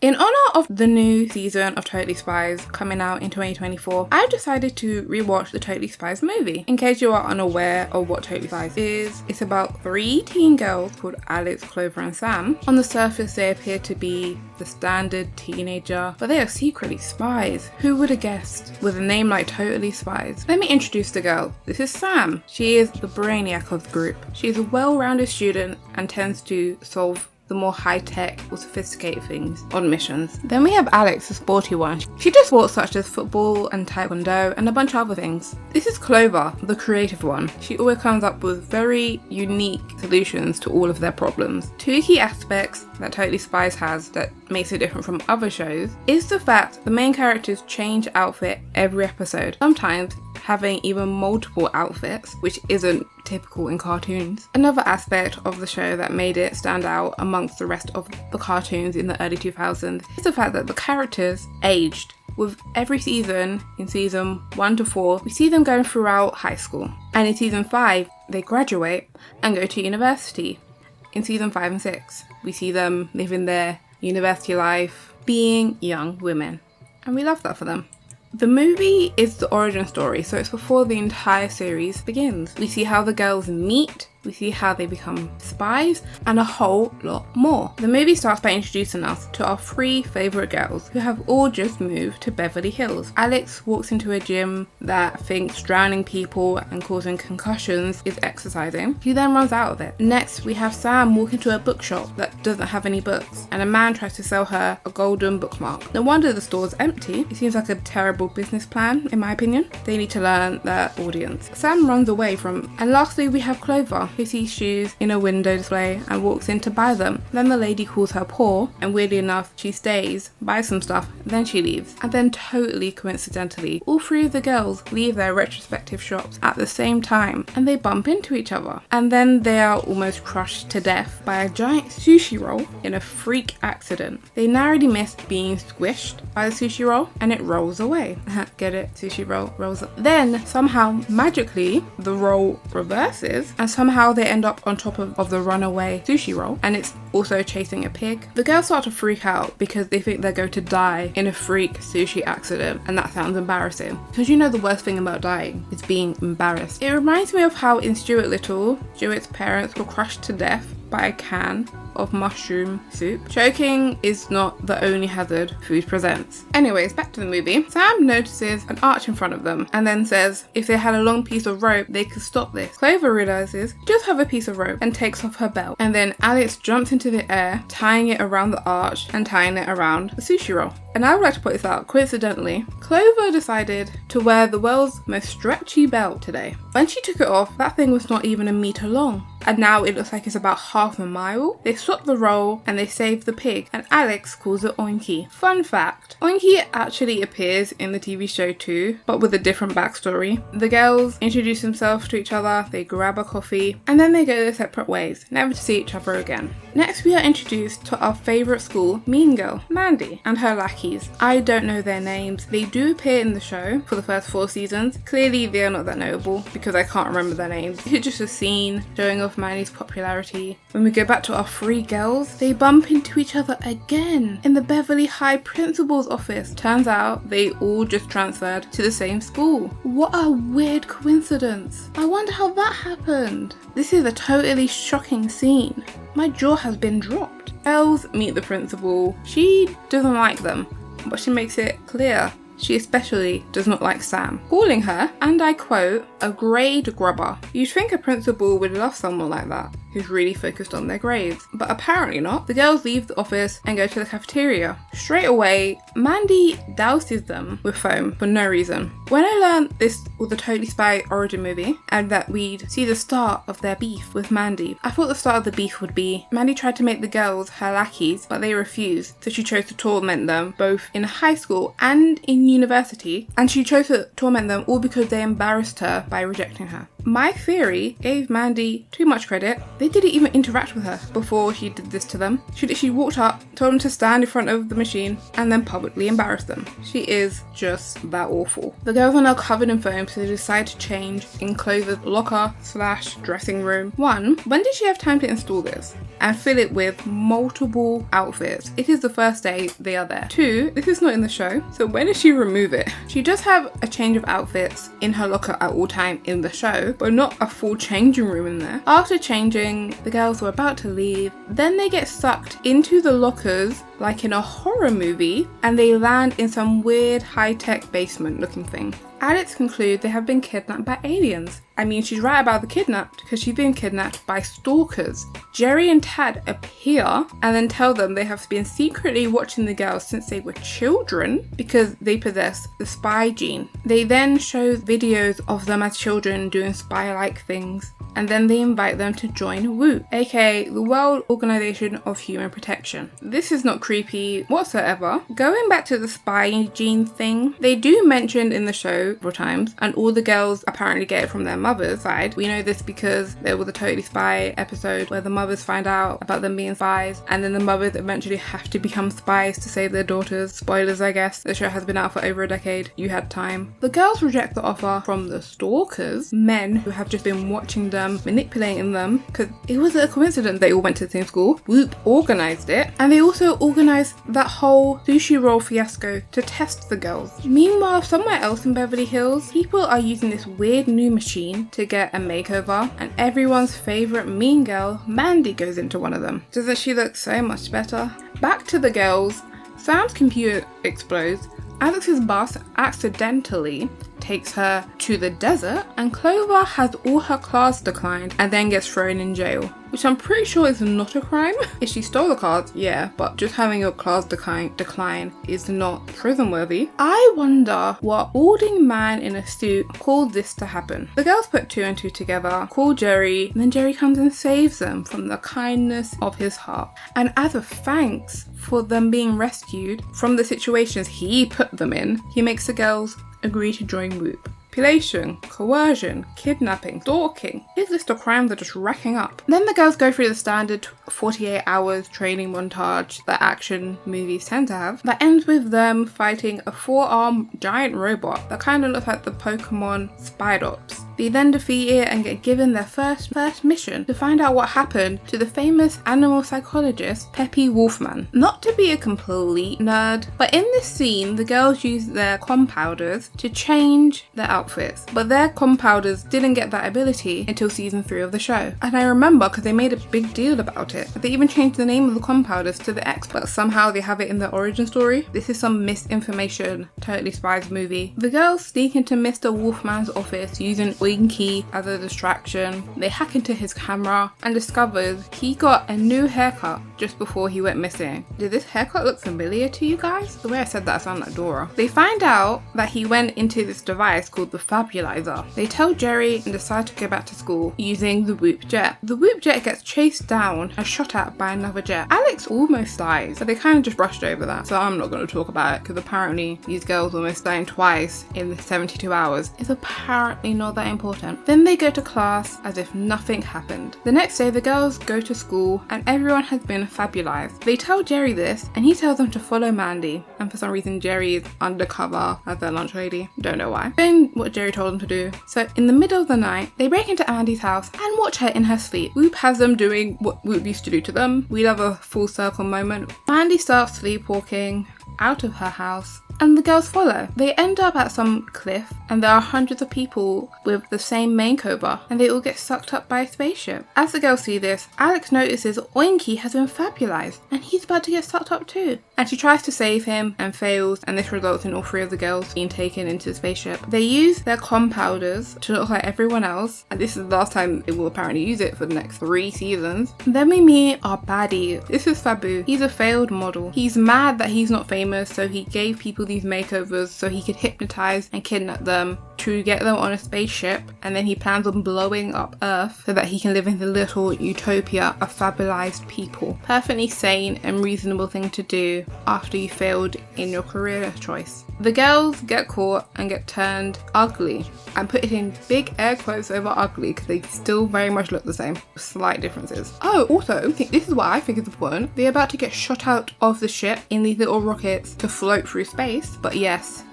In honor of the new season of Totally Spies coming out in 2024, I've decided to rewatch the Totally Spies movie. In case you are unaware of what Totally Spies is, it's about 3 teen girls called Alex, Clover and Sam. On the surface they appear to be the standard teenager, but they are secretly spies. Who would have guessed with a name like Totally Spies? Let me introduce the girl. This is Sam. She is the brainiac of the group. She is a well-rounded student and tends to solve the more high-tech or sophisticated things on missions. Then we have Alex, the sporty one. She does sports such as football and taekwondo and a bunch of other things. This is Clover, the creative one. She always comes up with very unique solutions to all of their problems. 2 key aspects that Totally Spies has that makes it different from other shows is the fact the main characters change outfit every episode, sometimes having even multiple outfits, which isn't typical in cartoons. Another aspect of the show that made it stand out amongst the rest of the cartoons in the early 2000s is the fact that the characters aged. With every season, in season 1 to 4, we see them going throughout high school. And in season 5, they graduate and go to university. In season 5 and 6, we see them living their university life, being young women. And we love that for them. The movie is the origin story, so it's before the entire series begins. We see how the girls meet, we see how they become spies, and a whole lot more. The movie starts by introducing us to our 3 favourite girls who have all just moved to Beverly Hills. Alex walks into a gym that thinks drowning people and causing concussions is exercising. She then runs out of it. Next, we have Sam walk into a bookshop that doesn't have any books, and a man tries to sell her a golden bookmark. No wonder the store's empty. It seems like a terrible business plan, in my opinion. They need to learn their audience. Sam runs away from, and lastly we have Clover, who sees shoes in a window display and walks in to buy them. Then the lady calls her poor, and weirdly enough she stays, buys some stuff, then she leaves. And then totally coincidentally, all 3 of the girls leave their retrospective shops at the same time and they bump into each other. And then they are almost crushed to death by a giant sushi roll in a freak accident. They narrowly miss being squished by the sushi roll and it rolls away. Get it? Sushi roll rolls up. Then somehow magically the roll reverses and somehow they end up on top of the runaway sushi roll, and it's also chasing a pig. The girls start to freak out because they think they're going to die in a freak sushi accident, and that sounds embarrassing. Because you know the worst thing about dying is being embarrassed. It reminds me of how in Stuart Little, Stuart's parents were crushed to death by a can of mushroom soup. Choking is not the only hazard food presents. Anyways, back to the movie. Sam notices an arch in front of them and then says if they had a long piece of rope they could stop this. Clover realizes just have a piece of rope and takes off her belt, and then Alex jumps into the air, tying it around the arch and tying it around the sushi roll. And I would like to point this out, coincidentally, Clover decided to wear the world's most stretchy belt today. When she took it off, that thing was not even a meter long. And now it looks like it's about half a mile. They swap the roll and they save the pig, and Alex calls it Oinky. Fun fact, Oinky actually appears in the TV show too, but with a different backstory. The girls introduce themselves to each other, they grab a coffee, and then they go their separate ways, never to see each other again. Next we are introduced to our favourite school, Mean Girl, Mandy, and her lackeys. I don't know their names. They do appear in the show for the first 4 seasons. Clearly they are not that notable because I can't remember their names. It's just a scene showing off Mandy's popularity. When we go back to our 3 girls, they bump into each other again in the Beverly High principal's office. Turns out they all just transferred to the same school. What a weird coincidence. I wonder how that happened. This is a totally shocking scene. My jaw has been dropped. Girls meet the principal. She doesn't like them, but she makes it clear she especially does not like Sam, calling her, and I quote, a grade grubber. You'd think a principal would love someone like that, who's really focused on their grades, but apparently not. The girls leave the office and go to the cafeteria. Straight away, Mandy douses them with foam for no reason. When I learned this was a Totally Spy origin movie and that we'd see the start of their beef with Mandy, I thought the start of the beef would be Mandy tried to make the girls her lackeys, but they refused, so she chose to torment them both in high school and in university, and she chose to torment them all because they embarrassed her by rejecting her. My theory gave Mandy too much credit. They didn't even interact with her before she did this to them. She walked up, told them to stand in front of the machine, and then publicly embarrassed them. She is just that awful. The girls are now covered in foam, so they decide to change in Clover's locker/dressing room. 1. When did she have time to install this and fill it with multiple outfits? It is the first day they are there. 2. This is not in the show, so when did she remove it? She does have a change of outfits in her locker at all time in the show, but not a full changing room in there. After changing, the girls were about to leave. Then they get sucked into the lockers like in a horror movie, and they land in some weird high-tech basement looking thing. Alex concludes they have been kidnapped by aliens. I mean, she's right about the kidnapped, because she's been kidnapped by stalkers. Jerry and Tad appear and then tell them they have been secretly watching the girls since they were children because they possess the spy gene. They then show videos of them as children doing spy-like things, and then they invite them to join WHOOP, aka the World Organization of Human Protection. This is not creepy whatsoever. Going back to the spy gene thing, they do mention in the show several times, and all the girls apparently get it from their mother's side. We know this because there was a Totally Spy episode where the mothers find out about them being spies, and then the mothers eventually have to become spies to save their daughters. Spoilers, I guess. The show has been out for over a decade. You had time. The girls reject the offer from the stalkers, men who have just been watching them, manipulating them, because it was a coincidence they all went to the same school. WHOOP organized it, and they also organized that whole sushi roll fiasco to test the girls. Meanwhile, somewhere else in Beverly Hills, people are using this weird new machine to get a makeover, and everyone's favorite mean girl, Mandy, goes into one of them. Doesn't she look so much better? Back to the girls. Sam's computer explodes. Alex's bus accidentally takes her to the desert, and Clover has all her cards declined and then gets thrown in jail, which I'm pretty sure is not a crime. If she stole the cards, yeah, but just having your cards decline is not prison worthy. I wonder what balding man in a suit caused this to happen. The girls put 2 and 2 together, call Jerry, and then Jerry comes and saves them from the kindness of his heart. And as a thanks for them being rescued from the situations he put them in, he makes the girls agree to join WHOOP. Manipulation, coercion, kidnapping, stalking. His list of crimes are just racking up. Then the girls go through the standard 48 hours training montage that action movies tend to have, that ends with them fighting a 4-armed giant robot that kind of looks like the Pokemon Spidops. They then defeat it and get given their first mission to find out what happened to the famous animal psychologist Peppy Wolfman. Not to be a complete nerd, but in this scene the girls use their compounders to change their outfits, but their compounders didn't get that ability until season 3 of the show. And I remember because they made a big deal about it. They even changed the name of the compounders to the X, but somehow they have it in their origin story. This is some misinformation Totally Spies movie. The girls sneak into Mr. Wolfman's office using Winky as a distraction. They hack into his camera and discovers he got a new haircut just before he went missing. Did this haircut look familiar to you guys? The way I said that, I sound like Dora. They find out that he went into this device called the Fabulizer. They tell Jerry and decide to go back to school using the WHOOP jet. The WHOOP jet gets chased down and shot at by another jet. Alex almost dies, but they kind of just brushed over that, so I'm not going to talk about it because apparently these girls almost dying twice in the 72 hours is apparently not that important. Then they go to class as if nothing happened. The next day the girls go to school and everyone has been fabulized. They tell Jerry this and he tells them to follow Mandy, and for some reason Jerry is undercover as their lunch lady. Don't know why. Doing what Jerry told them to do. So in the middle of the night they break into Andy's house and watch her in her sleep. WHOOP has them doing what WHOOP used to do to them. We love a full circle moment. Mandy starts sleepwalking out of her house and the girls follow. They end up at some cliff and there are hundreds of people with the same makeover and they all get sucked up by a spaceship. As the girls see this, Alex notices Oinky has been fabulized and he's about to get sucked up too. And she tries to save him and fails, and this results in all 3 of the girls being taken into the spaceship. They use their compounders to look like everyone else, and this is the last time they will apparently use it for the next 3 seasons. Then we meet our baddie. This is Fabu. He's a failed model. He's mad that he's not famous, so he gave people these makeovers so he could hypnotize and kidnap them to get them on a spaceship, and then he plans on blowing up Earth so that he can live in the little utopia of fabulized people. Perfectly sane and reasonable thing to do after you failed in your career choice. The girls get caught and get turned ugly. I'm putting in big air quotes over ugly because they still very much look the same. Slight differences. Oh, also, this is what I think is important. They're about to get shot out of the ship in these little rockets to float through space. But yes,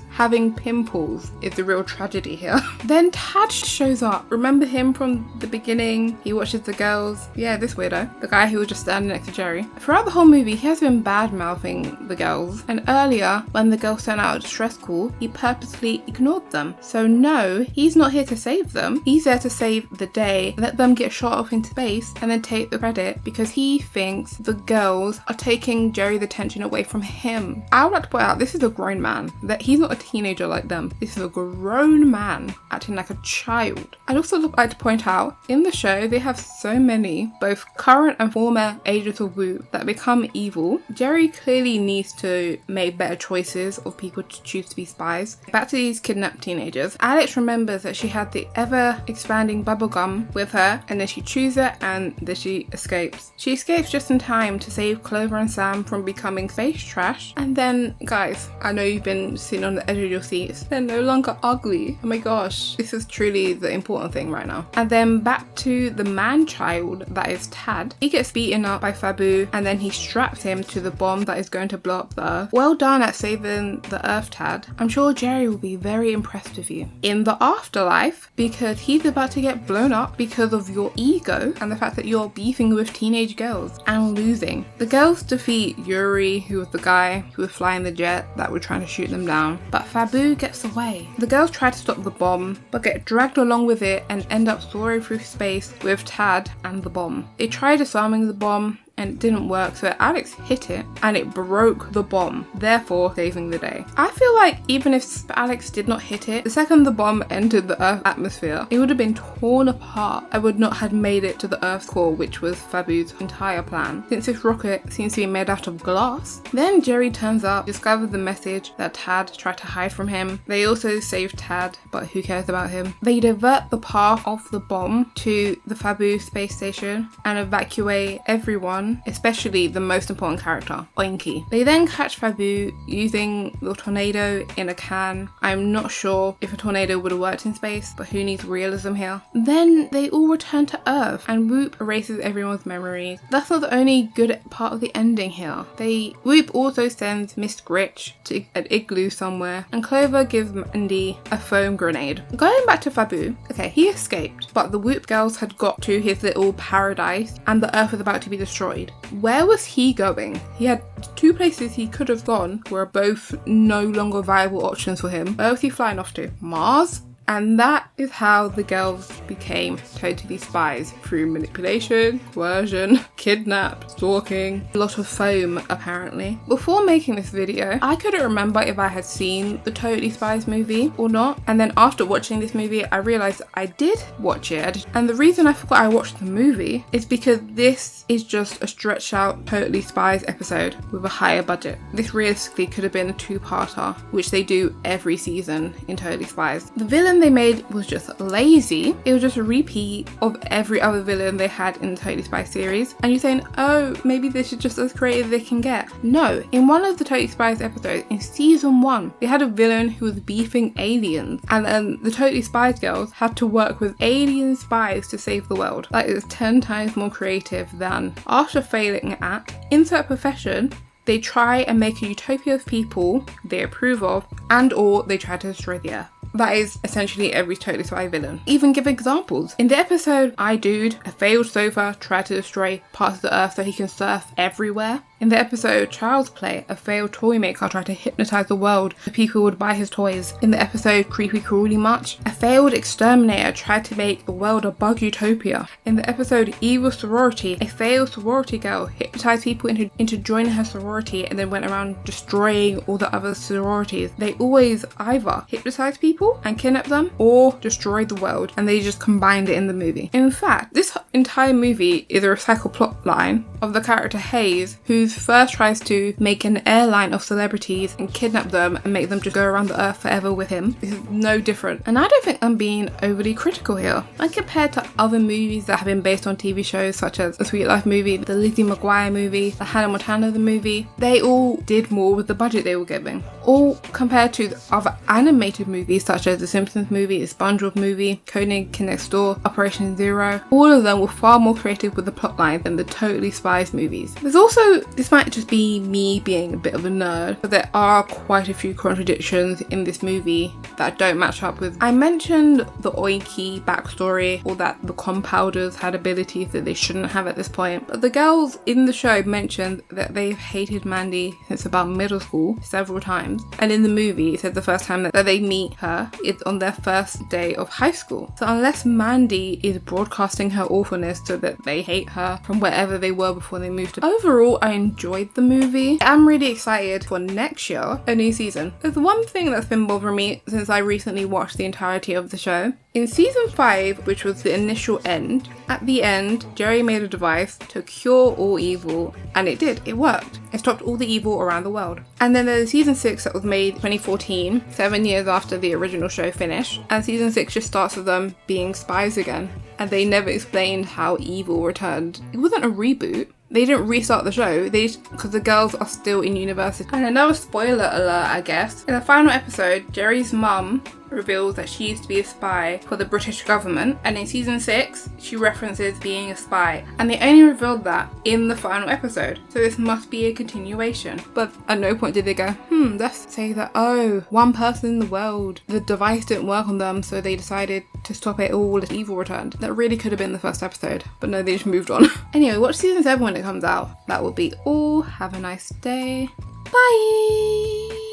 having pimples is the real tragedy here. Then Tad shows up. Remember him from the beginning? He watches the girls. Yeah, this weirdo. The guy who was just standing next to Jerry. Throughout the whole movie, he has been bad-mouthing the girls. And earlier, when the girls sent out a distress call, he purposely ignored them. So no, he's not here to save them. He's there to save the day, let them get shot off into space, and then take the credit because he thinks the girls are taking Jerry's attention away from him. I would like to point out, this is a grown man. That he's not a teenager like them. This is a grown man acting like a child. I'd also like to point out, in the show, they have so many, both current and former agents of WHOOP that become evil. Jerry clearly needs to make better choices of people to choose to be spies. Back to these kidnapped teenagers. Alex remembers that she had the ever-expanding bubblegum with her, and then she chews it and then she escapes. She escapes just in time to save Clover and Sam from becoming space trash. And then, guys, I know you've been sitting on the edge of your seats. They're no longer ugly. Oh my gosh, this is truly the important thing right now. And then back to the man-child that is Tad. He gets beaten up by Fabu, and then he straps him to the bomb that is going to blow up the Earth. Well done at saving the Earth, Tad. I'm sure Jerry will be very impressed with you. In the afterlife, because he's about to get blown up because of your ego and the fact that you're beefing with teenage girls and losing. The girls defeat Yuri, who was the guy who was flying the jet that were trying to shoot them down, but Fabu gets away. The girls try to stop the bomb, but get dragged along with it and end up soaring through space with Tad and the bomb. They try disarming the bomb, and it didn't work, so Alex hit it and it broke the bomb, therefore saving the day. I feel like even if Alex did not hit it, the second the bomb entered the Earth atmosphere, it would have been torn apart. I would not have made it to the Earth's core, which was Fabu's entire plan, since this rocket seems to be made out of glass. Then Jerry turns up, discovers the message that Tad tried to hide from him. They also save Tad, but who cares about him? They divert the path of the bomb to the Fabu space station and evacuate everyone, especially the most important character, Oinky. They then catch Fabu using the tornado in a can. I'm not sure if a tornado would have worked in space, but who needs realism here? Then they all return to Earth and WHOOP erases everyone's memories. That's not the only good part of the ending here. WHOOP also sends Miss Gritch to an igloo somewhere, and Clover gives Mandy a foam grenade. Going back to Fabu, okay, he escaped, but the WHOOP girls had got to his little paradise and the Earth was about to be destroyed. Where was he going? He had two places he could have gone were both no longer viable options for him. Where was he flying off to? Mars? And that is how the girls became totally spies, through manipulation, coercion, kidnap, stalking, a lot of foam apparently. Before making this video, I couldn't remember if I had seen the Totally Spies movie or not, and then after watching this movie I realised I did watch it, and the reason I forgot I watched the movie is because this is just a stretched out Totally Spies episode with a higher budget. This realistically could have been a two-parter, which they do every season in Totally Spies. The villain they made was just lazy. It was just a repeat of every other villain they had in the Totally Spies series. And you're saying, oh, maybe this is just as creative as they can get. No, in one of the Totally Spies episodes, in season 1, they had a villain who was beefing aliens. And then the Totally Spies girls had to work with alien spies to save the world. That is 10 times more creative than, after failing at insert profession, they try and make a utopia of people they approve of, and or they try to destroy the Earth. That is essentially every Totally Spies villain. Even give examples. In the episode I Dude, a failed surfer tried to destroy parts of the Earth so he can surf everywhere. In the episode Child's Play, a failed toy maker tried to hypnotise the world so people would buy his toys. In the episode Creepy Crawly Much, a failed exterminator tried to make the world a bug utopia. In the episode Evil Sorority, a failed sorority girl hypnotised people into joining her sorority and then went around destroying all the other sororities. They always either hypnotise people and kidnap them or destroy the world, and they just combined it in the movie. In fact, this entire movie is a recycled plot line of the character Hayes, whose Spies first tries to make an airline of celebrities and kidnap them and make them just go around the earth forever with him. This is no different. And I don't think I'm being overly critical here. When compared to other movies that have been based on TV shows such as the Sweet Life movie, the Lizzie McGuire movie, the Hannah Montana the movie, they all did more with the budget they were given. All compared to the other animated movies such as the Simpsons movie, the SpongeBob movie, Koenig Next Door, Operation Zero, all of them were far more creative with the plotline than the Totally Spies movies. There's also, this might just be me being a bit of a nerd, but there are quite a few contradictions in this movie that don't match up with. I mentioned the Oinky backstory, or that the compounders had abilities that they shouldn't have at this point, but the girls in the show mentioned that they've hated Mandy since about middle school several times, and in the movie it said the first time that they meet her is on their first day of high school. So unless Mandy is broadcasting her awfulness so that they hate her from wherever they were before they moved to. Overall, I enjoyed the movie. I'm really excited for next year, a new season. There's one thing that's been bothering me since I recently watched the entirety of the show. In season 5, which was the initial end, at the end, Jerry made a device to cure all evil, and it did. It worked. It stopped all the evil around the world. And then there's season 6 that was made 2014, 7 years after the original show finished, and season 6 just starts with them being spies again, and they never explained how evil returned. It wasn't a reboot. They didn't restart the show, because the girls are still in university. And another spoiler alert, I guess. In the final episode, Jerry's mum reveals that she used to be a spy for the British government, and in season 6 she references being a spy, and they only revealed that in the final episode, so this must be a continuation. But at no point did they go, let's say that, oh, one person in the world, the device didn't work on them, so they decided to stop it all as evil returned. That really could have been the first episode, but no, they just moved on. Anyway, watch season 7 when it comes out. That will be all. Have a nice day. Bye.